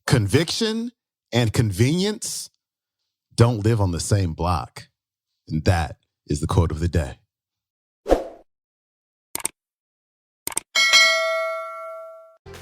Conviction and convenience don't live on the same block. And that is the quote of the day.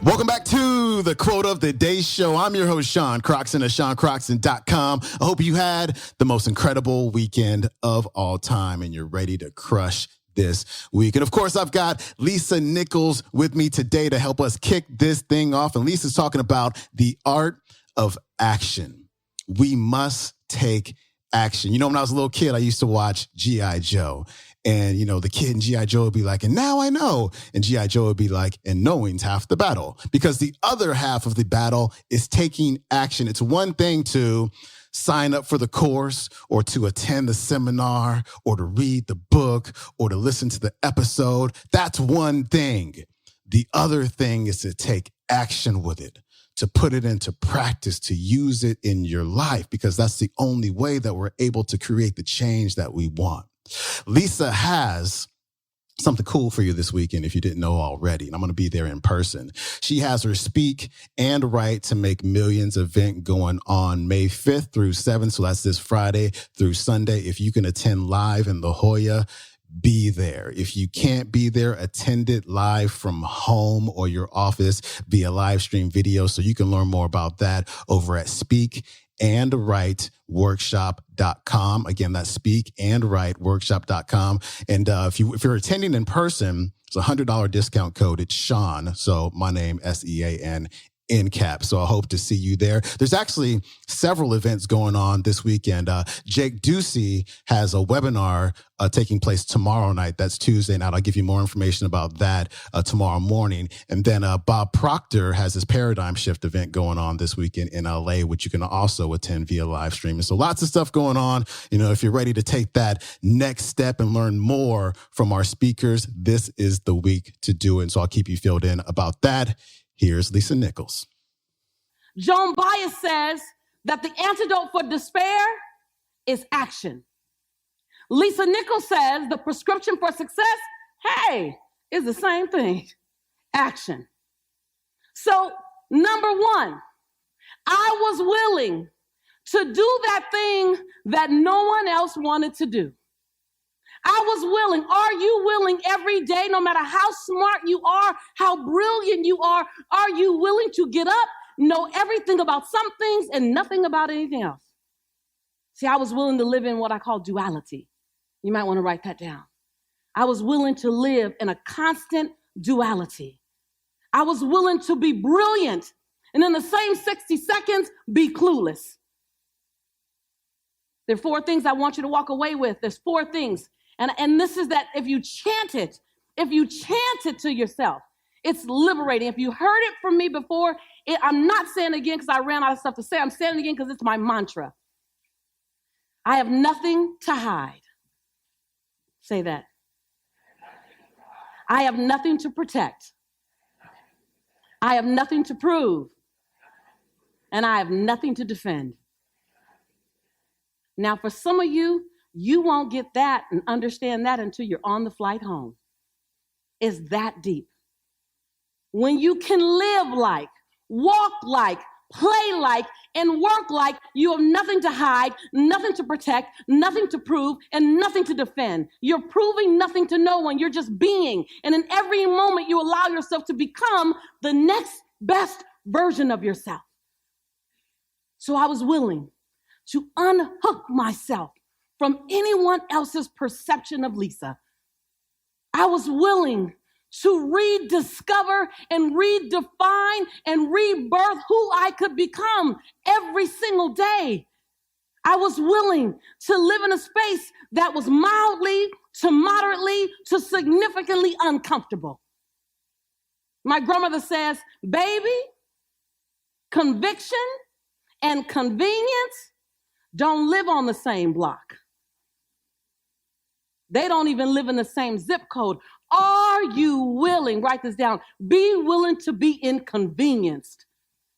Welcome back to the Quote of the Day show. I'm your host, Sean Croxton of SeanCroxton.com. I hope you had the most incredible weekend of all time and you're ready to crush this week. And of course, I've got Lisa Nichols with me today to help us kick this thing off. And Lisa's talking about the art of action. We must take action. You know, when I was a little kid, I used to watch G.I. Joe. And, you know, the kid in G.I. Joe would be like, and now I know. And G.I. Joe would be like, and knowing's half the battle. Because the other half of the battle is taking action. It's one thing to sign up for the course or to attend the seminar or to read the book or to listen to the episode. That's one thing. The other thing is to take action with it, to put it into practice, to use it in your life, because that's the only way that we're able to create the change that we want. Lisa has something cool for you this weekend if you didn't know already, and I'm going to be there in person. She has her Speak and Write to Make Millions event going on May 5th through 7th, so that's this Friday through Sunday. If you can attend live in La Jolla, be there. If you can't be there, attend it live from home or your office via live stream video, so you can learn more about that over at speakandwriteworkshop.com. Again, that's speakandwriteworkshop.com. And if you're attending in person, it's a $100 discount code. It's Sean. So my name, SEAN. In cap. So I hope to see you there. There's actually several events going on this weekend. Jake Ducey has a webinar taking place tomorrow night. That's Tuesday night. I'll give you more information about that tomorrow morning. And then Bob Proctor has his Paradigm Shift event going on this weekend in LA, which you can also attend via live streaming. So lots of stuff going on. You know, if you're ready to take that next step and learn more from our speakers, this is the week to do it. And so I'll keep you filled in about that. Here's Lisa Nichols. Joan Baez says that the antidote for despair is action. Lisa Nichols says the prescription for success, hey, is the same thing, action. So, number one, I was willing to do that thing that no one else wanted to do. I was willing. Are you willing every day, no matter how smart you are, how brilliant you are you willing to get up, know everything about some things and nothing about anything else? See, I was willing to live in what I call duality. You might want to write that down. I was willing to live in a constant duality. I was willing to be brilliant and in the same 60 seconds be clueless. There are 4 things I want you to walk away with. There's 4 things. And this is that if you chant it to yourself, it's liberating. If you heard it from me before, I'm not saying it again because I ran out of stuff to say. I'm saying it again because it's my mantra. I have nothing to hide. Say that. I have nothing to protect. I have nothing to prove. And I have nothing to defend. Now, for some of you, you won't get that and understand that until you're on the flight home. It's that deep. When you can live like, walk like, play like, and work like you have nothing to hide, nothing to protect, nothing to prove, and nothing to defend. You're proving nothing to no one. You're just being. And in every moment, you allow yourself to become the next best version of yourself. So I was willing to unhook myself from anyone else's perception of Lisa. I was willing to rediscover and redefine and rebirth who I could become every single day. I was willing to live in a space that was mildly to moderately to significantly uncomfortable. My grandmother says, baby, conviction and convenience don't live on the same block. They don't even live in the same zip code. Are you willing, write this down, be willing to be inconvenienced.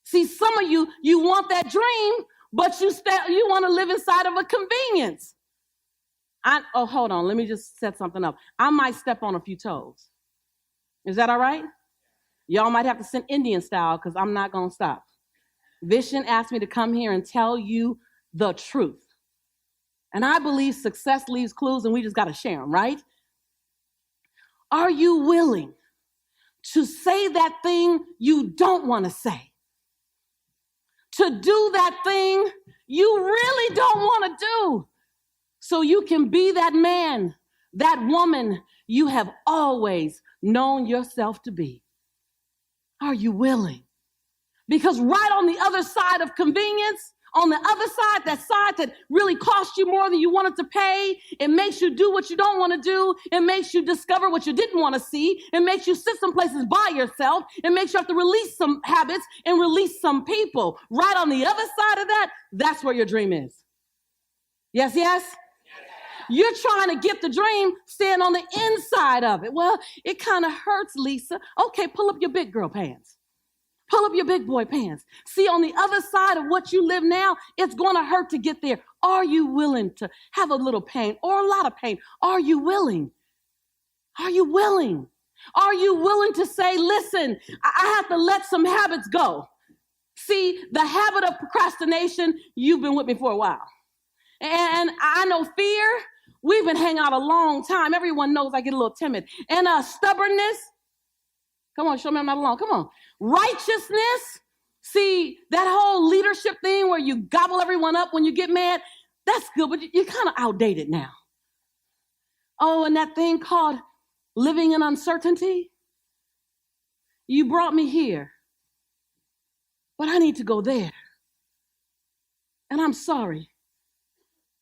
See, some of you, you want that dream, but you want to live inside of a convenience. Hold on, let me just set something up. I might step on a few toes. Is that all right? Y'all might have to send Indian style because I'm not going to stop. Vision asked me to come here and tell you the truth. And I believe success leaves clues and we just got to share them, right? Are you willing to say that thing you don't want to say? To do that thing you really don't want to do so you can be that man, that woman you have always known yourself to be? Are you willing? Because right on the other side of convenience, on the other side, that side that really costs you more than you wanted to pay, it makes you do what you don't want to do. It makes you discover what you didn't want to see. It makes you sit some places by yourself. It makes you have to release some habits and release some people. Right on the other side of that, that's where your dream is. Yes, yes? You're trying to get the dream, stand on the inside of it. Well, it kind of hurts, Lisa. Okay, pull up your big girl pants. Pull up your big boy pants. See, on the other side of what you live now, it's going to hurt to get there. Are you willing to have a little pain or a lot of pain? Are you willing? Are you willing? Are you willing to say, listen, I have to let some habits go? See, the habit of procrastination, you've been with me for a while. And I know fear, we've been hanging out a long time. Everyone knows I get a little timid. And stubbornness, come on, show me I'm not alone. Come on. Righteousness, see, that whole leadership thing where you gobble everyone up when you get mad, that's good, but you're kind of outdated now. Oh, and that thing called living in uncertainty, you brought me here, but I need to go there. And I'm sorry,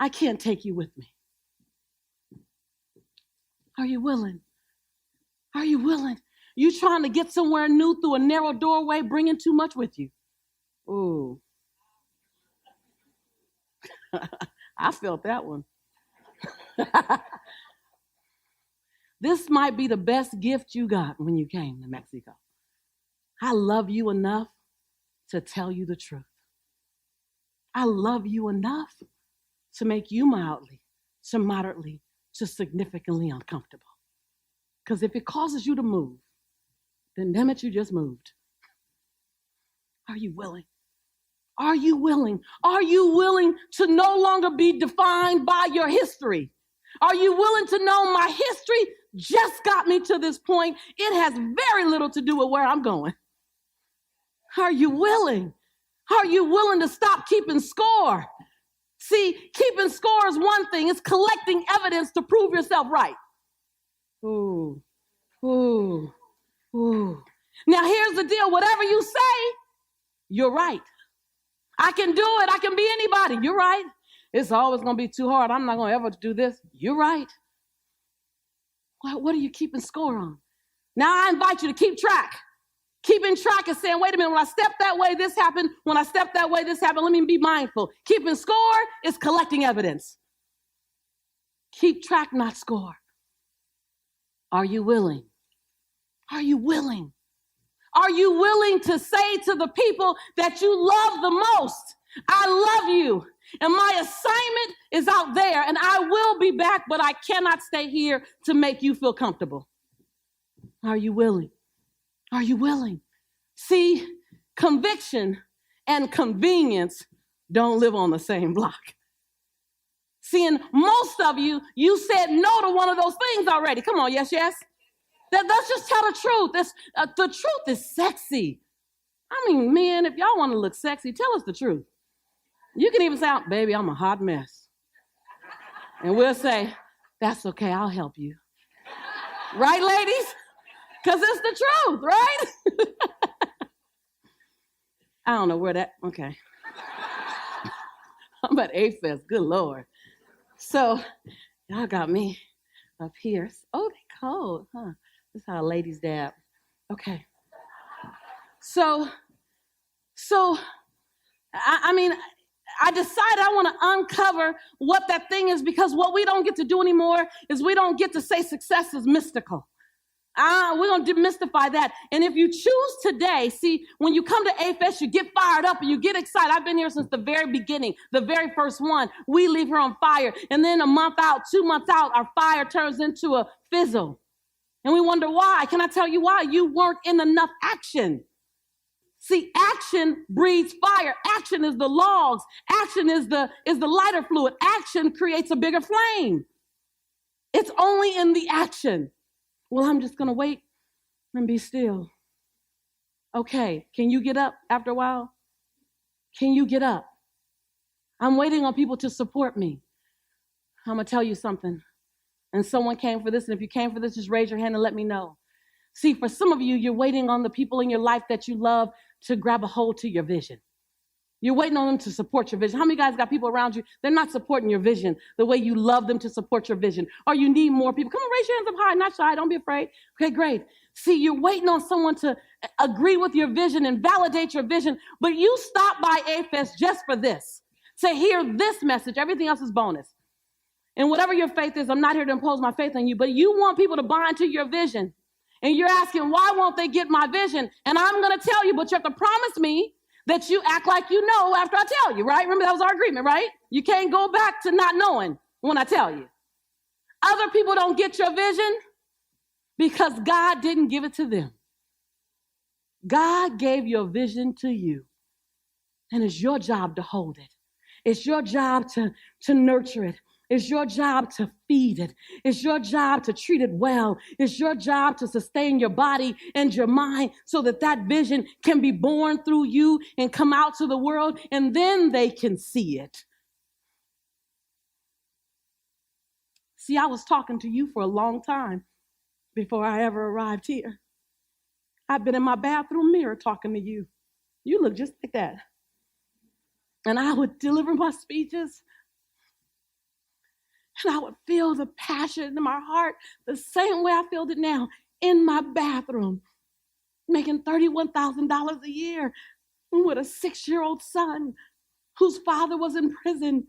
I can't take you with me. Are you willing? Are you willing? You trying to get somewhere new through a narrow doorway, bringing too much with you. Ooh. I felt that one. This might be the best gift you got when you came to Mexico. I love you enough to tell you the truth. I love you enough to make you mildly, to moderately, to significantly uncomfortable. Because if it causes you to move, then damn it, you just moved. Are you willing? Are you willing? Are you willing to no longer be defined by your history? Are you willing to know my history just got me to this point? It has very little to do with where I'm going. Are you willing? Are you willing to stop keeping score? See, keeping score is one thing. It's collecting evidence to prove yourself right. Ooh, ooh. Ooh. Now here's the deal. Whatever you say, you're right. I can do it. I can be anybody. You're right. It's always going to be too hard. I'm not going to ever do this. You're right. What are you keeping score on? Now I invite you to keep track. Keeping track is saying, wait a minute, when I step that way, this happened. When I step that way, this happened. Let me be mindful. Keeping score is collecting evidence. Keep track, not score. Are you willing? Are you willing? Are you willing to say to the people that you love the most, I love you, and my assignment is out there, and I will be back, but I cannot stay here to make you feel comfortable? Are you willing? Are you willing? See, conviction and convenience don't live on the same block. See, and most of you, you said no to one of those things already. Come on, yes, yes. Let's just tell the truth. The truth is sexy. I mean, men, if y'all want to look sexy, tell us the truth. You can even say, baby, I'm a hot mess. And we'll say, that's okay, I'll help you. Right, ladies? Because it's the truth, right? I don't know where that, okay. I'm at A-Fest, good Lord. So, y'all got me up here. Oh, they cold, huh? That's how ladies dab. Okay. So I decided I want to uncover what that thing is, because what we don't get to do anymore is we don't get to say success is mystical. We're going to demystify that. And if you choose today, see, when you come to AFES, you get fired up and you get excited. I've been here since the very beginning, the very first one. We leave here on fire. And then a month out, 2 months out, our fire turns into a fizzle. And we wonder why. Can I tell you why? You weren't in enough action. See, action breeds fire. Action is the logs. Action is the lighter fluid. Action creates a bigger flame. It's only in the action. Well, I'm just going to wait and be still. Okay, can you get up after a while? Can you get up? I'm waiting on people to support me. I'm going to tell you something. And someone came for this, and if you came for this, just raise your hand and let me know. See, for some of you, you're waiting on the people in your life that you love to grab a hold to your vision. You're waiting on them to support your vision. How many guys got people around you? They're not supporting your vision the way you love them to support your vision. Or you need more people. Come on, raise your hands up high, not shy. Don't be afraid. Okay, great. See, you're waiting on someone to agree with your vision and validate your vision, but you stop by A-Fest just for this. To hear this message. Everything else is bonus. And whatever your faith is, I'm not here to impose my faith on you, but you want people to bind to your vision. And you're asking, why won't they get my vision? And I'm going to tell you, but you have to promise me that you act like you know after I tell you, right? Remember, that was our agreement, right? You can't go back to not knowing when I tell you. Other people don't get your vision because God didn't give it to them. God gave your vision to you, and it's your job to hold it. It's your job to nurture it. It's your job to feed it. It's your job to treat it well. It's your job to sustain your body and your mind so that that vision can be born through you and come out to the world, and then they can see it. See, I was talking to you for a long time before I ever arrived here. I've been in my bathroom mirror talking to you. You look just like that. And I would deliver my speeches, and I would feel the passion in my heart the same way I feel it now in my bathroom, making $31,000 a year with a 6-year-old son whose father was in prison,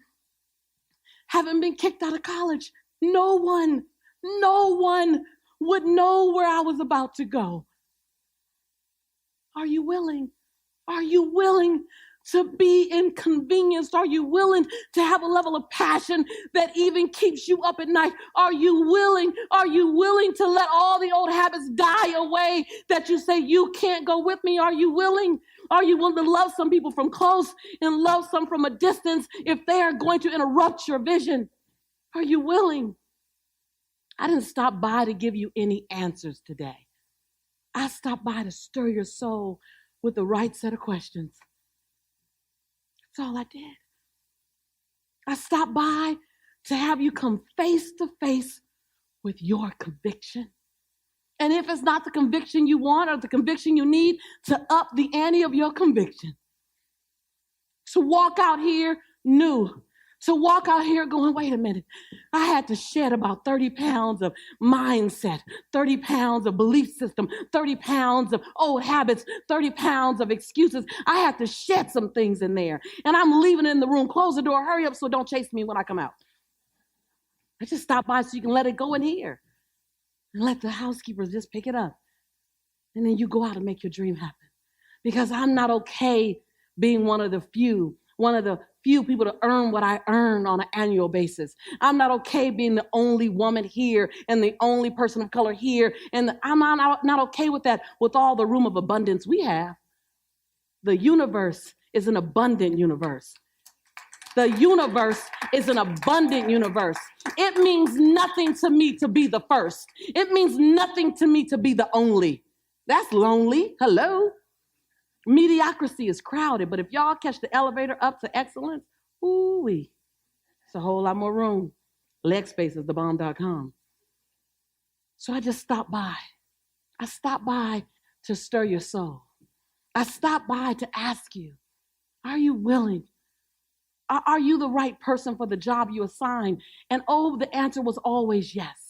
having been kicked out of college. No one would know where I was about to go. Are you willing? Are you willing to be inconvenienced? Are you willing to have a level of passion that even keeps you up at night? Are you willing? Are you willing to let all the old habits die away that you say you can't go with me? Are you willing? Are you willing to love some people from close and love some from a distance if they are going to interrupt your vision? Are you willing? I didn't stop by to give you any answers today. I stopped by to stir your soul with the right set of questions. That's all I did. I stopped by to have you come face to face with your conviction. And if it's not the conviction you want or the conviction you need, to up the ante of your conviction. To walk out here new. To walk out here going, wait a minute, I had to shed about 30 pounds of mindset, 30 pounds of belief system, 30 pounds of old habits, 30 pounds of excuses. I had to shed some things in there. And I'm leaving it in the room. Close the door, hurry up so don't chase me when I come out. I just stop by so you can let it go in here. And let the housekeepers just pick it up. And then you go out and make your dream happen. Because I'm not okay being one of the few people to earn what I earn on an annual basis. I'm not okay being the only woman here and the only person of color here. And I'm not okay with that, with all the room of abundance we have. The universe is an abundant universe. The universe is an abundant universe. It means nothing to me to be the first. It means nothing to me to be the only. That's lonely. Hello. Mediocrity is crowded, but if y'all catch the elevator up to excellence, ooh-wee, it's a whole lot more room. Leg space is thebomb.com. So I just stopped by. I stopped by to stir your soul. I stopped by to ask you, are you willing? Are you the right person for the job you assigned? And oh, the answer was always yes.